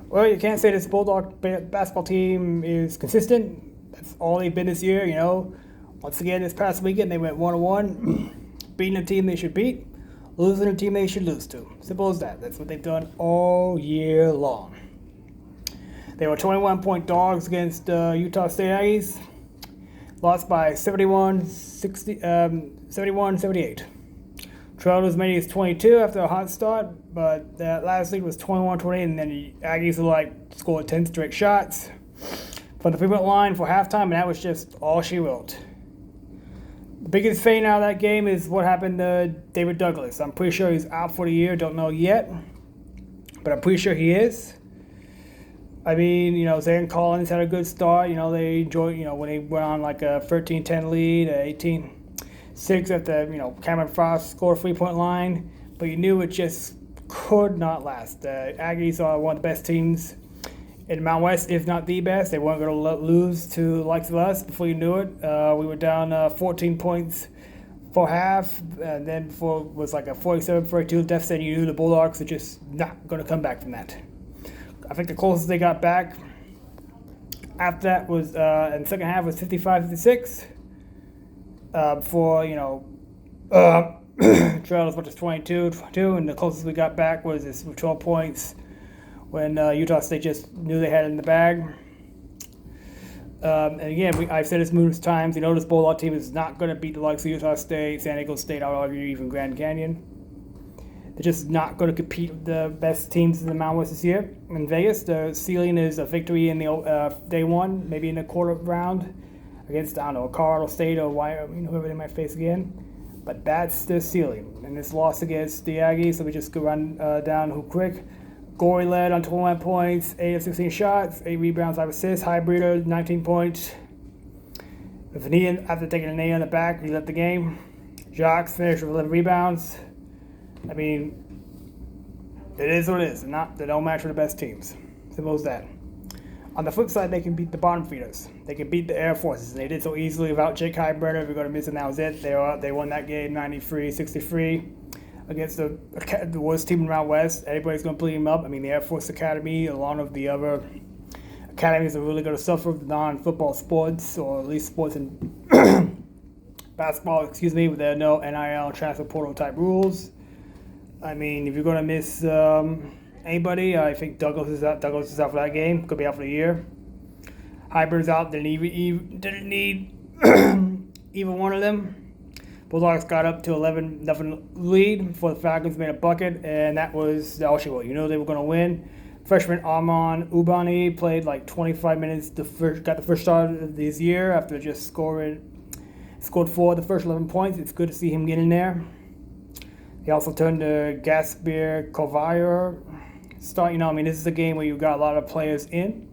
Well, you can't say this Bulldog basketball team is consistent. That's all they've been this year. Once again, this past weekend they went 1-1, beating a team they should beat, losing a team they should lose to. Simple as that. That's what they've done all year long. They were 21-point dogs against Utah State Aggies. Lost by 71-78. Trailed as many as 22 after a hot start, but that last lead was 21-28, and then the Aggies scored 10 straight shots from the three-point line for halftime, and that was just all she wrote. The biggest fade out of that game is what happened to David Douglas. I'm pretty sure he's out for the year. Don't know yet, but I'm pretty sure he is. I mean, Zane Collins had a good start. They enjoyed, when they went on like a 13-10 lead, 18-6 after, Cameron Frost scored a three-point line. But you knew it just could not last. The Aggies are one of the best teams in the Mountain West, if not the best. They weren't going to lose to the likes of us. Before you knew it, we were down 14 points for half. And then before it was like a 47-42 deficit, you knew the Bulldogs are just not going to come back from that. I think the closest they got back after that was in the second half was 55-56. Before trailed as much as 22, and the closest we got back was this 12 points when Utah State just knew they had it in the bag. And again, I've said this numerous times. This Bulldog team is not going to beat the likes of Utah State, San Diego State, I would argue even Grand Canyon. They're just not going to compete with the best teams in the Mountain West this year. In Vegas, the ceiling is a victory in the day one, maybe in the quarter round against, Colorado State or Wyoming, whoever they might face again. But that's the ceiling. And this loss against the Aggies, so we just go run down who quick. Gorey led on 21 points, 8 of 16 shots, 8 rebounds, 5 assists. Highbreeder, 19 points. With a knee after taking a knee on the back, he left the game. Jacques finished with 11 rebounds. I mean, it is what it is. They don't match with the best teams. Simple as that. On the flip side, they can beat the bottom feeders. They can beat the Air Forces. They did so easily without Jake Highbreeder. If you're going to miss it, that was it. They won that game 93-63 against the worst team in the Mountain West. Everybody's going to bleed them up. I mean, the Air Force Academy, along with the other academies, are really going to suffer with non-football sports, or at least sports in basketball, with their no NIL transfer portal type rules. I mean, if you're going to miss anybody, I think Douglas is out. Douglas is out for that game. Could be out for the year. Hyber's out. Didn't need even one of them. Bulldogs got up to 11-0 lead before the Falcons made a bucket, and that was all she wrote. They were going to win. Freshman Armand Ubani played like 25 minutes. Got the first start of this year after just scored 4 of the first 11 points. It's good to see him get in there. He also turned to Gaspar Kovayer. This is a game where you've got a lot of players in.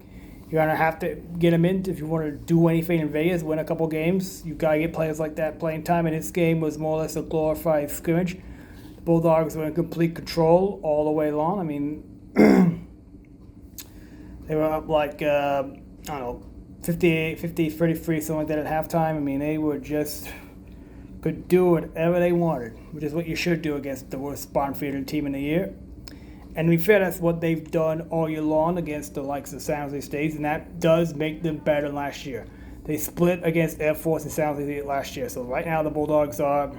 You're going to have to get them in if you want to do anything in Vegas, win a couple games. You've got to get players like that playing time, and this game was more or less a glorified scrimmage. The Bulldogs were in complete control all the way along. I mean, they were up 58, 50, 33, something like that at halftime. I mean, they were just could do whatever they wanted, which is what you should do against the worst bottom feeder team in the year. And to be fair, that's what they've done all year long against the likes of San Jose State, and that does make them better than last year. They split against Air Force and San Jose State last year, so right now the Bulldogs are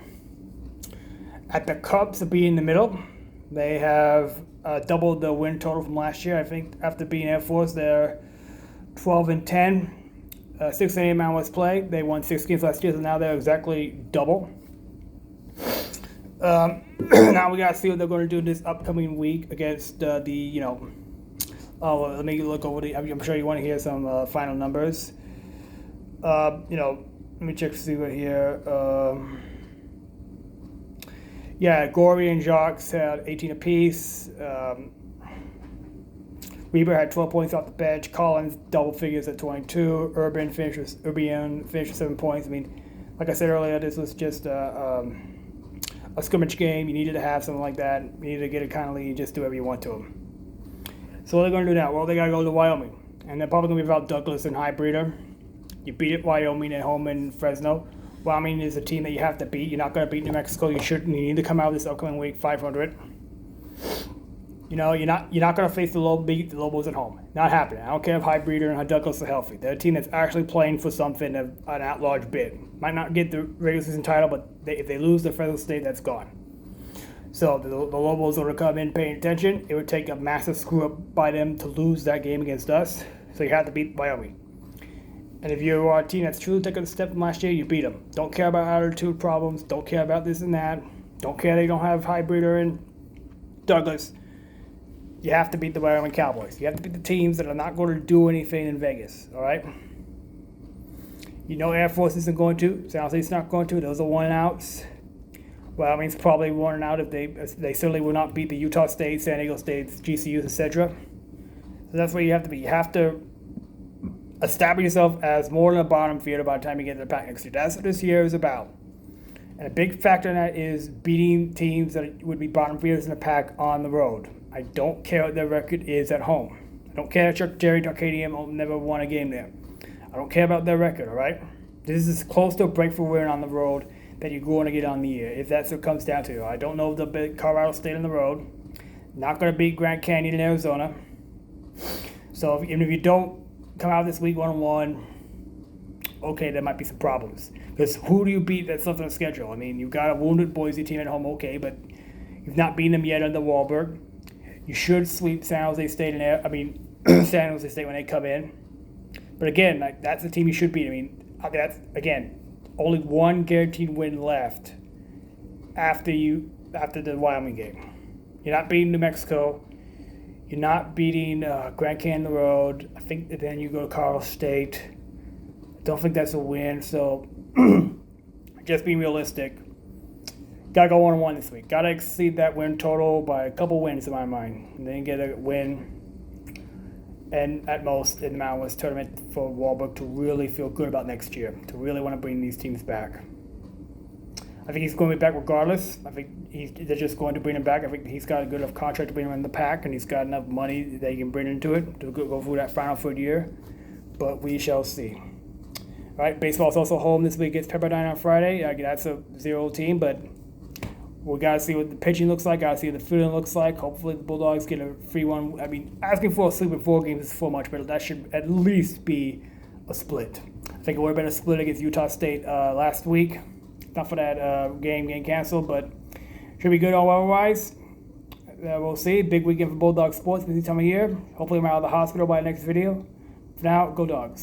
at the cusp of being in the middle. They have doubled the win total from last year. I think after beating Air Force, they're 12-10. 6-8 Mountain West play. They won 6 games last year, so now they're exactly double. Now we got to see what they're going to do this upcoming week against let me look over I'm sure you want to hear some final numbers. Let me check to see what here. Gorey and Jacques had 18 apiece. Weber had 12 points off the bench. Collins double figures at 22. Urban finished with 7 points. I mean, like I said earlier, this was just a scrimmage game. You needed to have something like that. You needed to get a kind of lead. Just do whatever you want to them. So what are they going to do now? Well, they got to go to Wyoming, and they're probably going to be without Douglas and Highbreeder. You beat it Wyoming at home in Fresno. Wyoming is a team that you have to beat. You're not going to beat New Mexico. You need to come out this upcoming week 500. You're not going to face the Lobos at home. Not happening. I don't care if Highbreeder and Douglas are healthy. They're a team that's actually playing for something, an at-large bid. Might not get the regular season title, but if they lose the Fresno State, that's gone. So the Lobos are to come in paying attention. It would take a massive screw up by them to lose that game against us. So you have to beat Wyoming. And if you are a team that's truly taking a step from last year, you beat them. Don't care about attitude problems. Don't care about this and that. Don't care they don't have Highbreeder and Douglas. You have to beat the Wyoming Cowboys. You have to beat the teams that are not going to do anything in Vegas, all right? Air Force isn't going to. San Jose's not going to. Those are one-outs. Wyoming's probably one out if they certainly will not beat the Utah State, San Diego State, GCUs, etc. So that's where you have to be. You have to establish yourself as more than a bottom feeder by the time you get to the pack next year. That's what this year is about. And a big factor in that is beating teams that would be bottom feeders in the pack on the road. I don't care what their record is at home. I don't care if Jerry Tarkadian never won a game there. I don't care about their record, all right? This is as close to a breakthrough win on the road that you're going to get on the year, if that's what it comes down to. I don't know if they'll beat Colorado State on the road. Not going to beat Grand Canyon in Arizona. So even if you don't come out this week 1-1, okay, there might be some problems. Because who do you beat that's left on the schedule? I mean, you've got a wounded Boise team at home, okay, but you've not beaten them yet under Wahlberg. You should sweep San Jose State San Jose State when they come in. But again, that's the team you should beat. I mean, that's, again, only one guaranteed win left after the Wyoming game. You're not beating New Mexico. You're not beating Grand Canyon the road. I think that then you go to Colorado State. I don't think that's a win. So just being realistic. Gotta go 1-1 this week. Gotta exceed that win total by a couple wins in my mind. And then get a win and at most in the Mountain West tournament for Wahlberg to really feel good about next year. To really want to bring these teams back. I think he's going to be back regardless. I think they're just going to bring him back. I think he's got a good enough contract to bring him in the pack, and he's got enough money that he can bring into it to go through that Final Four year. But we shall see. All right, baseball's also home this week against Pepperdine on Friday. That's a 0 team, but we got to see what the pitching looks like. Got to see what the fielding looks like. Hopefully the Bulldogs get a free one. I mean, asking for a sweep in 4 games is for much, but that should at least be a split. I think it would have been a split against Utah State last week. Not for that game getting canceled, but should be good all otherwise. We'll see. Big weekend for Bulldog sports this time of year. Hopefully I'm out of the hospital by the next video. For now, go Dogs.